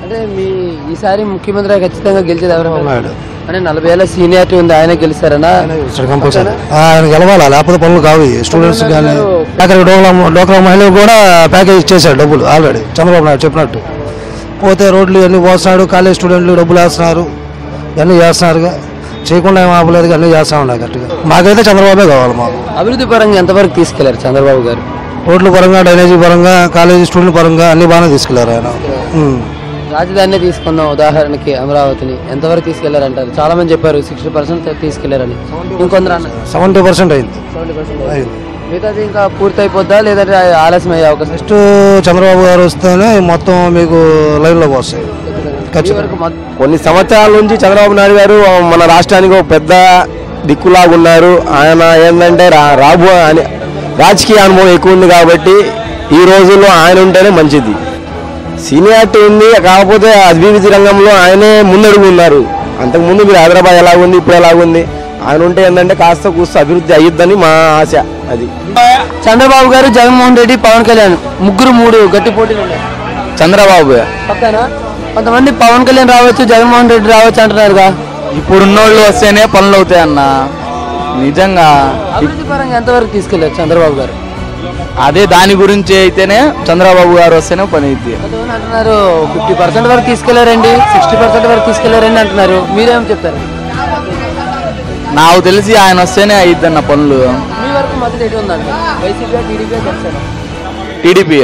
అంటే మీ ఈసారి ముఖ్యమంత్రి ఖచ్చితంగా గెలిచేది ఎవరు అంటే 40 ఏళ్ళ సీనియారిటీ ఉంది, ఆయన గెలిచారనా? ఆయన గెలవాలా, లేకపోతే పనులు కావు. స్టూడెంట్స్ కానీ డోక్రా మహిళలకు కూడా ప్యాకేజ్ ఇచ్చేసాడు డబ్బులు ఆల్రెడీ చంద్రబాబు నాయుడు చెప్పినట్టు. పోతే రోడ్లు ఇవన్నీ పోస్తున్నాడు, కాలేజ్ స్టూడెంట్లు డబ్బులు వేస్తున్నారు, ఇవన్నీ చేస్తున్నారుగా, చేయకుండా ఏం ఆపలేదు, అన్నీ చేస్తా ఉన్నాయి గట్టిగా. మాకైతే చంద్రబాబే కావాలి. మాకు అభివృద్ధి పరంగా ఎంతవరకు తీసుకెళ్లారు చంద్రబాబు గారు? రోడ్ల పరంగా, డ్రైనేజీ పరంగా, కాలేజీ స్టూడెంట్ పరంగా అన్ని బాగానే తీసుకెళ్లారు ఆయన. రాజధాని తీసుకుందాం ఉదాహరణకి, అమరావతిని ఎంతవరకు తీసుకెళ్లారంటారు? చాలా మంది చెప్పారు 60% తీసుకెళ్లారని, ఇంకొందరు 70% అయింది. మిగతాది ఇంకా పూర్తి అయిపోద్దా లేదంటే ఆలస్యం అయ్యే అవకాశం? నెక్స్ట్ చంద్రబాబు గారు వస్తేనే మొత్తం మీకు లైన్లోకి వస్తాయి. కొన్ని సంవత్సరాల నుంచి చంద్రబాబు నాయుడు గారు మన రాష్ట్రానికి ఒక పెద్ద దిక్కులాగా ఉన్నారు. ఆయన ఏంటంటే రాజకీయ అనుభవం ఎక్కువ ఉంది కాబట్టి ఈ రోజుల్లో ఆయన ఉంటేనే మంచిది. సీనియారిటీ ఉంది, కాకపోతే అభివృద్ధి రంగంలో ఆయనే ముందడుగు ఉన్నారు. అంతకుముందు మీరు హైదరాబాద్ ఎలాగుంది, ఇప్పుడు ఎలాగుంది, ఆయన ఉంటే ఏంటంటే కాస్త కూస్త అభివృద్ధి అయ్యిద్దని మా ఆశ. అది చంద్రబాబు గారు, జగన్మోహన్ రెడ్డి, పవన్ కళ్యాణ్ ముగ్గురు 3 గట్టి పోటీలు ఉన్నాయి. చంద్రబాబు పక్కన కొంతమంది పవన్ కళ్యాణ్ రావచ్చు, జగన్మోహన్ రెడ్డి రావచ్చు అంటున్నారుగా. ఇప్పుడున్నోళ్ళు వస్తేనే పనులు అవుతాయి అన్న. నిజంగా అభివృద్ధి పరంగా ఎంతవరకు తీసుకెళ్లారు చంద్రబాబు గారు? అదే దాని గురించి అయితేనే చంద్రబాబు గారు వస్తేనే పని అయింది అంటున్నారు. 50% వరకు తీసుకెళ్లారండి, 60% వరకు తీసుకెళ్లారండి అంటున్నారు. మీరేం చెప్తారు? నాకు తెలిసి ఆయన వస్తేనే అయిద్దన్న పనులు. మీ వరకు మద్దతు ఎటు ఉందండి? YCP, TDP, TDP.